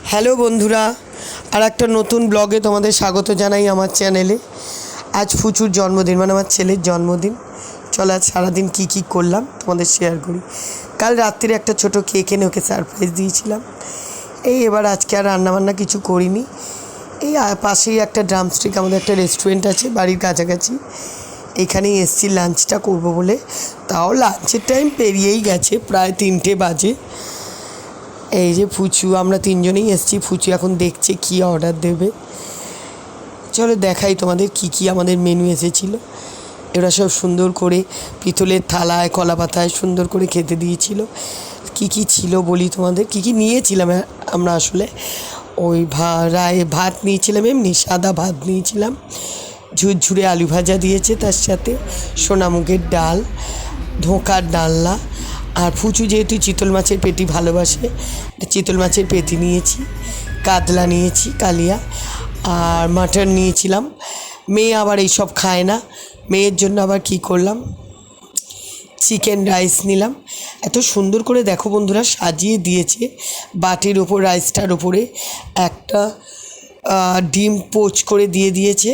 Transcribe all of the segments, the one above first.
Hello বন্ধুরা, আর একটা নতুন ব্লগে তোমাদের স্বাগত জানাই আমার চ্যানেলে। আজ ফুচুর জন্মদিন, মানে আমার ছেলের জন্মদিন। চলো আজ সারাদিন কী করলাম তোমাদের শেয়ার করি। কাল রাত্রিরে একটা ছোট কেক এনে ওকে সারপ্রাইজ দিয়েছিলাম। এবার আজকে আর রান্নাবান্না কিছু করিনি। পাশেই একটা ড্রামস্টিক, আমাদের একটা রেস্টুরেন্ট আছে বাড়ির কাছাকাছি, এখানেই এসছি লাঞ্চটা করব বলে। তাও লাঞ্চের টাইম পেরিয়েই গেছে, প্রায় 3টে বাজে। এই যে ফুচু, আমরা 3জনেই এসেছি। ফুচু এখন দেখছে কী অর্ডার দেবে। চলো দেখাই তোমাদের কি আমাদের মেনু এসেছিলো। এরা সব সুন্দর করে পিতলের থালায় কলা পাতায় সুন্দর করে খেতে দিয়েছিল। কি ছিল বলি তোমাদের, কি নিয়েছিলাম আমরা। আসলে ওই ভাত নিয়েছিলাম, এমনি সাদা ভাত নিয়েছিলাম। ঝুরঝুরে আলু ভাজা দিয়েছে, তার সাথে সোনামুগের ডাল, ধোঁকার ডালনা। আর ফুচু যেহেতু চিতল মাছের পেটি ভালোবাসে, চিতল মাছের পেটি নিয়েছি, কাতলা নিয়েছি কালিয়া, আর মাটন নিয়েছিলাম। মেয়ে আবার এইসব খায় না, মেয়ের জন্য আবার কি করলাম, চিকেন রাইস নিলাম। এত সুন্দর করে দেখো বন্ধুরা সাজিয়ে দিয়েছে বাটির ওপর, রাইসটার ওপরে একটা ডিম পোচ করে দিয়ে দিয়েছে।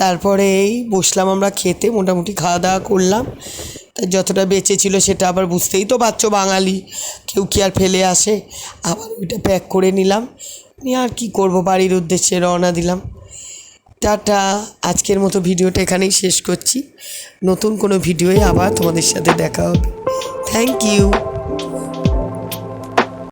তারপরে বসলাম আমরা খেতে, মোটামুটি খাওয়া দাওয়া করলাম। যতটা বেঁচে ছিল সেটা আবার বুঝতেই তো পারছো, বাঙালি কেউ কি আর ফেলে আসে। আবার ওইটা প্যাক করে নিলাম, নিয়ে আর কি করব, বাড়ির উদ্দেশ্যে রওনা দিলাম। টাটা। আজকের মতো ভিডিওটা এখানেই শেষ করছি। নতুন কোনো ভিডিওয়ে আবার তোমাদের সাথে দেখা হবে। Thank you.